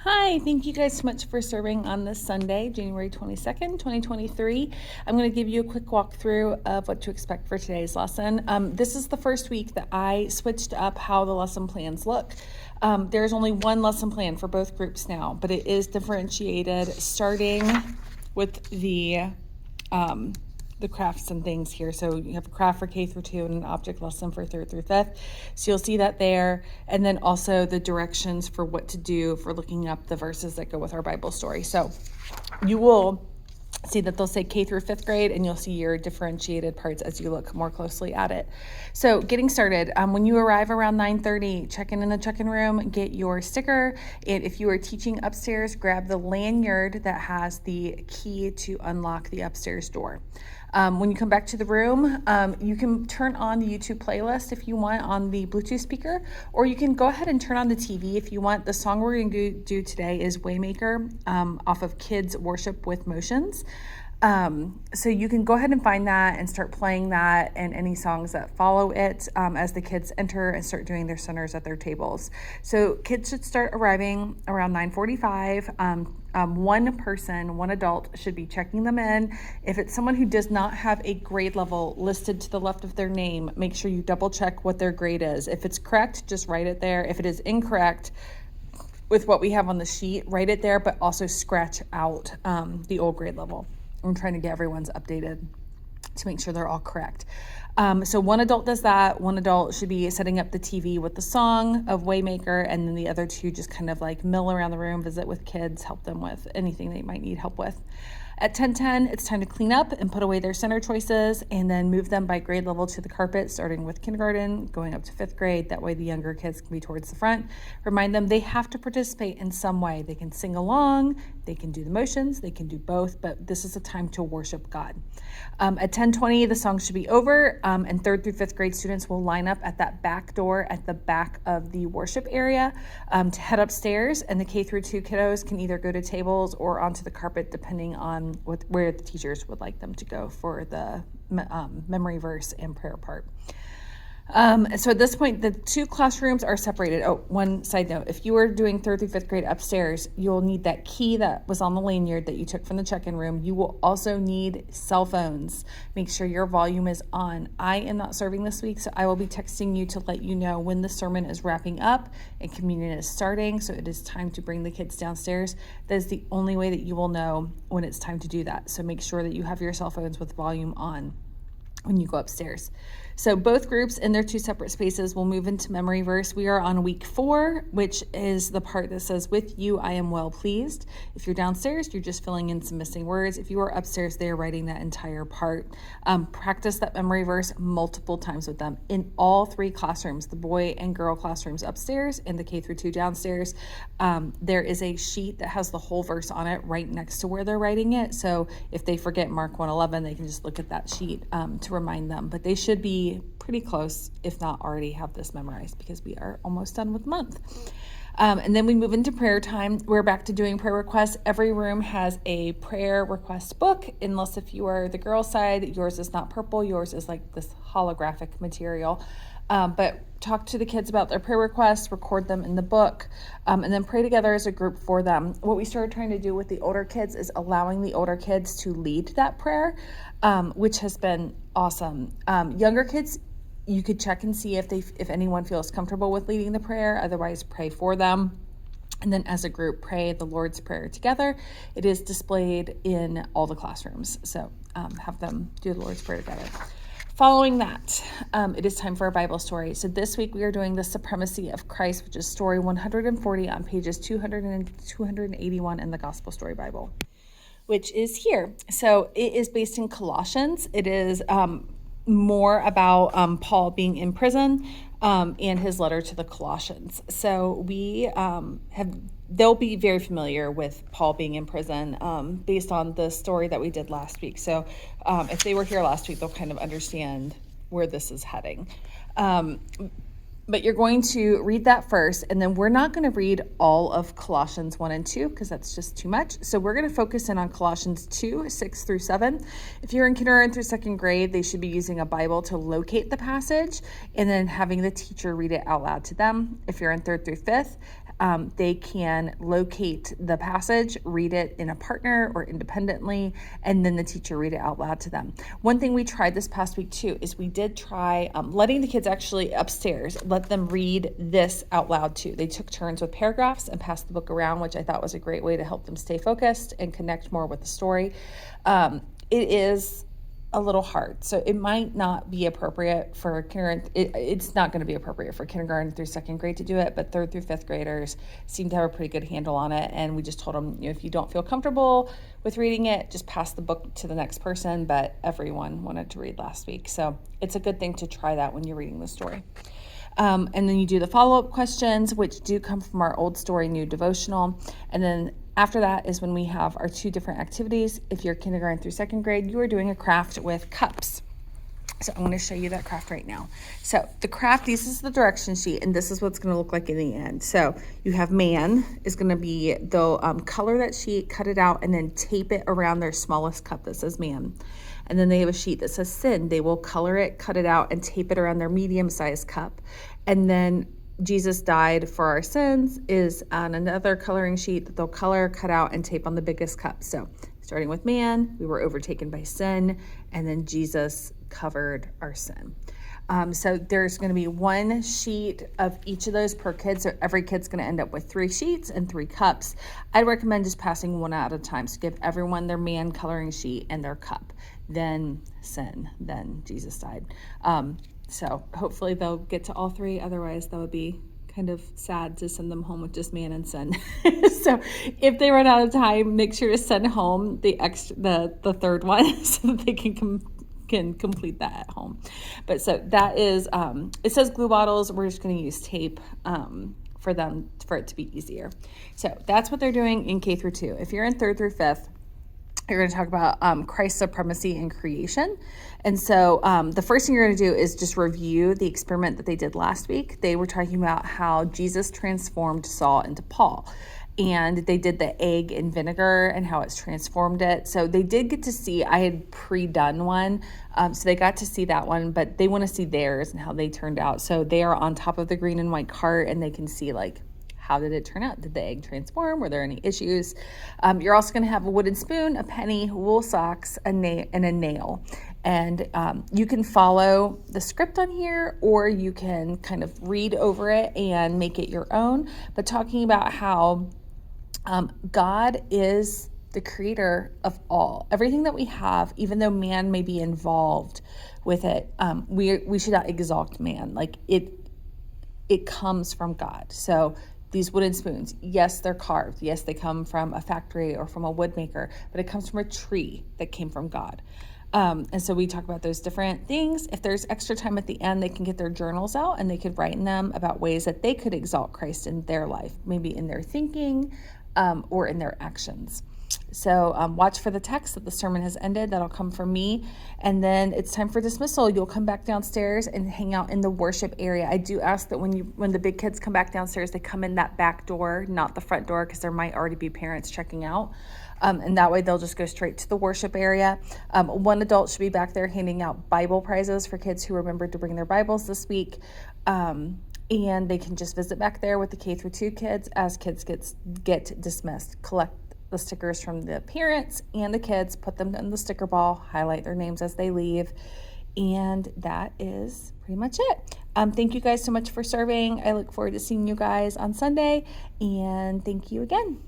Hi, thank you guys so much for serving on this Sunday, January 22nd, 2023. I'm going to give you a quick walkthrough of what to expect for today's lesson. This is the first week that I switched up how the lesson plans look. There's only one lesson plan for both groups now, but it is differentiated starting with the crafts and things here. So you have a craft for K through 2 and an object lesson for 3rd through 5th. So you'll see that there. And then also the directions for what to do for looking up the verses that go with our Bible story. So you will see that they'll say K through 5th grade, and you'll see your differentiated parts as you look more closely at it. So getting started, when you arrive around 9:30, check in the check-in room, get your sticker. And if you are teaching upstairs, grab the lanyard that has the key to unlock the upstairs door. When you come back to the room, you can turn on the YouTube playlist if you want on the Bluetooth speaker, or you can go ahead and turn on the TV if you want. The song we're going to do today is Waymaker off of Kids Worship with Motions. So you can go ahead and find that and start playing that and any songs that follow it as the kids enter and start doing their centers at their tables. So kids should start arriving around 9:45. One adult should be checking them in. If it's someone who does not have a grade level listed to the left of their name, make sure you double check what their grade is. If it's correct, just write it there. If it is incorrect, with what we have on the sheet, write it there, but also scratch out the old grade level. I'm trying to get everyone's updated to make sure they're all correct. So one adult does that. One adult should be setting up the TV with the song of Waymaker, and then the other two just kind of like mill around the room, visit with kids, help them with anything they might need help with. At 10:10, it's time to clean up and put away their center choices and then move them by grade level to the carpet, starting with kindergarten, going up to 5th grade. That way the younger kids can be towards the front. Remind them they have to participate in some way. They can sing along, they can do the motions, they can do both, but this is a time to worship God. At 10:20, the song should be over, and 3rd through 5th grade students will line up at that back door at the back of the worship area to head upstairs, and the K through 2 kiddos can either go to tables or onto the carpet depending on where the teachers would like them to go for the memory verse and prayer part. So at this point, the two classrooms are separated. Oh, one side note, if you are doing 3rd through 5th grade upstairs, you'll need that key that was on the lanyard that you took from the check-in room. You will also need cell phones. Make sure your volume is on. I am not serving this week, so I will be texting you to let you know when the sermon is wrapping up and communion is starting, so it is time to bring the kids downstairs. That is the only way that you will know when it's time to do that. So make sure that you have your cell phones with volume on when you go upstairs. So both groups in their two separate spaces will move into memory verse. We are on week 4, which is the part that says, with you, I am well pleased. If you're downstairs, you're just filling in some missing words. If you are upstairs, they're writing that entire part. Practice that memory verse multiple times with them in all 3 classrooms, the boy and girl classrooms upstairs and the K through 2 downstairs. There is a sheet that has the whole verse on it right next to where they're writing it. So if they forget Mark 1:11, they can just look at that sheet to remind them, but they should be pretty close, if not already have this memorized, because we are almost done with the month. And then we move into prayer time. We're back to doing prayer requests. Every room has a prayer request book, unless if you are the girl side, yours is not purple, yours is like this holographic material. But talk to the kids about their prayer requests, record them in the book, and then pray together as a group for them. What we started trying to do with the older kids is allowing the older kids to lead that prayer, which has been awesome. Younger kids, you could check and see if anyone feels comfortable with leading the prayer. Otherwise, pray for them. And then as a group, pray the Lord's Prayer together. It is displayed in all the classrooms. So have them do the Lord's Prayer together. Following that, it is time for our Bible story. So this week we are doing the Supremacy of Christ, which is story 140 on pages 200 and 281 in the Gospel Story Bible, which is here. So it is based in Colossians. It is more about Paul being in prison and his letter to the Colossians. So they'll be very familiar with Paul being in prison based on the story that we did last week. So if they were here last week, they'll kind of understand where this is heading. But you're going to read that first, and then we're not going to read all of Colossians 1 and 2 because that's just too much. So we're going to focus in on Colossians 2, 6 through 7. If you're in kindergarten through 2nd grade, they should be using a Bible to locate the passage and then having the teacher read it out loud to them. If you're in 3rd through 5th, They can locate the passage, read it in a partner or independently, and then the teacher read it out loud to them. One thing we tried this past week too is we did try letting the kids actually upstairs, let them read this out loud too. They took turns with paragraphs and passed the book around, which I thought was a great way to help them stay focused and connect more with the story. It is a little hard, so it might not be appropriate for kindergarten. It's not going to be appropriate for kindergarten through second grade to do it, but third through fifth graders seem to have a pretty good handle on it. And we just told them, if you don't feel comfortable with reading it, just pass the book to the next person. But everyone wanted to read last week, so it's a good thing to try that when you're reading the story. And then you do the follow-up questions, which do come from our Old Story, New Devotional. And then after that is when we have our 2 different activities. If you're kindergarten through second grade, you are doing a craft with cups. So I'm going to show you that craft right now. So the craft, this is the direction sheet, and this is what's going to look like in the end. So you have man is going to be, they'll color that sheet, cut it out, and then tape it around their smallest cup that says man. And then they have a sheet that says sin. They will color it, cut it out, and tape it around their medium-sized cup. And then Jesus died for our sins is on another coloring sheet that they'll color, cut out, and tape on the biggest cup. So starting with man, we were overtaken by sin, and then Jesus covered our sin. So there's going to be 1 sheet of each of those per kid. So every kid's going to end up with 3 sheets and 3 cups. I'd recommend just passing one at a time. So give everyone their man coloring sheet and their cup. Then sin, then Jesus died. So hopefully they'll get to all 3. Otherwise, that would be kind of sad to send them home with just man and sin. So if they run out of time, make sure to send home the third one so that they can complete that at home. But so that is, it says glue bottles. We're just going to use tape for it to be easier. So that's what they're doing in K through 2. If you're in 3rd through 5th, you're going to talk about Christ's supremacy in creation. And so the first thing you're going to do is just review the experiment that they did last week. They were talking about how Jesus transformed Saul into Paul. And they did the egg and vinegar and how it's transformed it. So they did get to see, I had pre-done one, so they got to see that one, but they want to see theirs and how they turned out. So they are on top of the green and white cart, and they can see, like, how did it turn out? Did the egg transform? Were there any issues? You're also going to have a wooden spoon, a penny, wool socks, and a nail. And you can follow the script on here, or you can kind of read over it and make it your own. But talking about how God is the creator of all. Everything that we have, even though man may be involved with it, we should not exalt man. Like it comes from God. So these wooden spoons, yes, they're carved. Yes, they come from a factory or from a wood maker, but it comes from a tree that came from God. And so we talk about those different things. If there's extra time at the end, they can get their journals out and they could write in them about ways that they could exalt Christ in their life, maybe in their thinking or in their actions. So watch for the text that the sermon has ended. That'll come from me. And then it's time for dismissal. You'll come back downstairs and hang out in the worship area. I do ask that when the big kids come back downstairs, they come in that back door, not the front door, because there might already be parents checking out. And that way they'll just go straight to the worship area. One adult should be back there handing out Bible prizes for kids who remembered to bring their Bibles this week. And they can just visit back there with the K through 2 kids as kids get dismissed. Collect the stickers from the parents and the kids, put them in the sticker ball, highlight their names as they leave. And that is pretty much it. Thank you guys so much for serving. I look forward to seeing you guys on Sunday. And thank you again.